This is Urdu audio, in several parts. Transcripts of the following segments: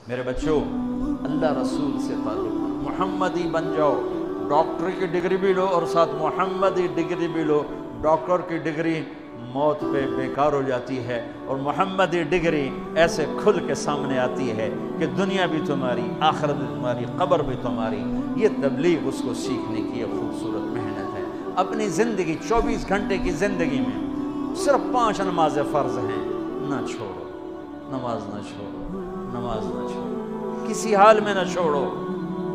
میرے بچوں، اللہ رسول سے تعلق، محمدی بن جاؤ، ڈاکٹر کی ڈگری بھی لو اور ساتھ محمدی ڈگری بھی لو۔ ڈاکٹر کی ڈگری موت پہ بیکار ہو جاتی ہے، اور محمدی ڈگری ایسے کھل کے سامنے آتی ہے کہ دنیا بھی تمہاری، آخرت بھی تمہاری، قبر بھی تمہاری۔ یہ تبلیغ اس کو سیکھنے کی ایک خوبصورت محنت ہے۔ اپنی زندگی 24 گھنٹے کی زندگی میں صرف 5 نمازیں فرض ہیں، نہ چھوڑو، نماز نہ چھوڑو، نماز نہ چھوڑو، کسی حال میں نہ چھوڑو۔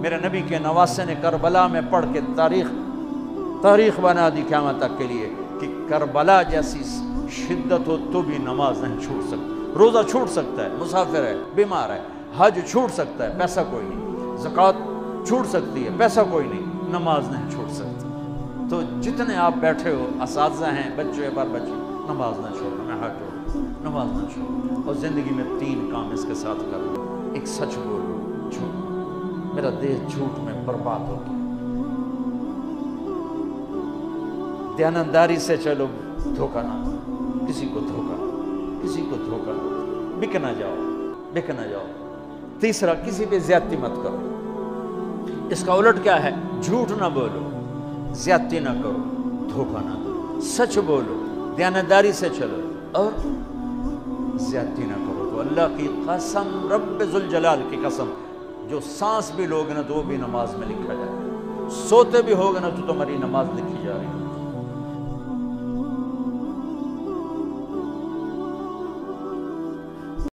میرے نبی کے نواسے نے کربلا میں پڑھ کے تاریخ بنا دی قیامت تک کے لیے کہ کربلا جیسی شدت ہو تو بھی نماز نہیں چھوٹ سکتی۔ روزہ چھوٹ سکتا ہے، مسافر ہے، بیمار ہے، حج چھوٹ سکتا ہے، پیسہ کوئی نہیں، زکوٰۃ چھوٹ سکتی ہے، پیسہ کوئی نہیں، نماز نہیں چھوٹ سکتی۔ تو جتنے آپ بیٹھے ہو، اساتذہ ہیں، بچے بار بچے، نماز نہ چھوڑو، نہ ہٹو، نماز نہ چھوڑو۔ اور زندگی میں 3 کام اس کے ساتھ کرو۔ ایک، سچ بولو، جھوٹ، میرا دیہ جھوٹ میں برباد ہو گیا۔ دیانتداری سے چلو، دھوکہ نہ دو، کسی کو دھوکہ، کسی کو دھوکہ نہ دو، بک نہ جاؤ، بک نہ جاؤ۔ تیسرا، کسی پہ زیادتی مت کرو۔ اس کا الٹ کیا ہے؟ جھوٹ نہ بولو، زیادتی نہ کرو، دھوکہ نہ دو، سچ بولو، دیانتداری سے چلو اور زیادتی نہ کرو۔ تو اللہ کی قسم، رب ذوالجلال کی قسم، جو سانس بھی لوگے نا تو وہ بھی نماز میں لکھا جائے، سوتے بھی ہوگے نا تو تمہاری نماز لکھی جا رہی ہے۔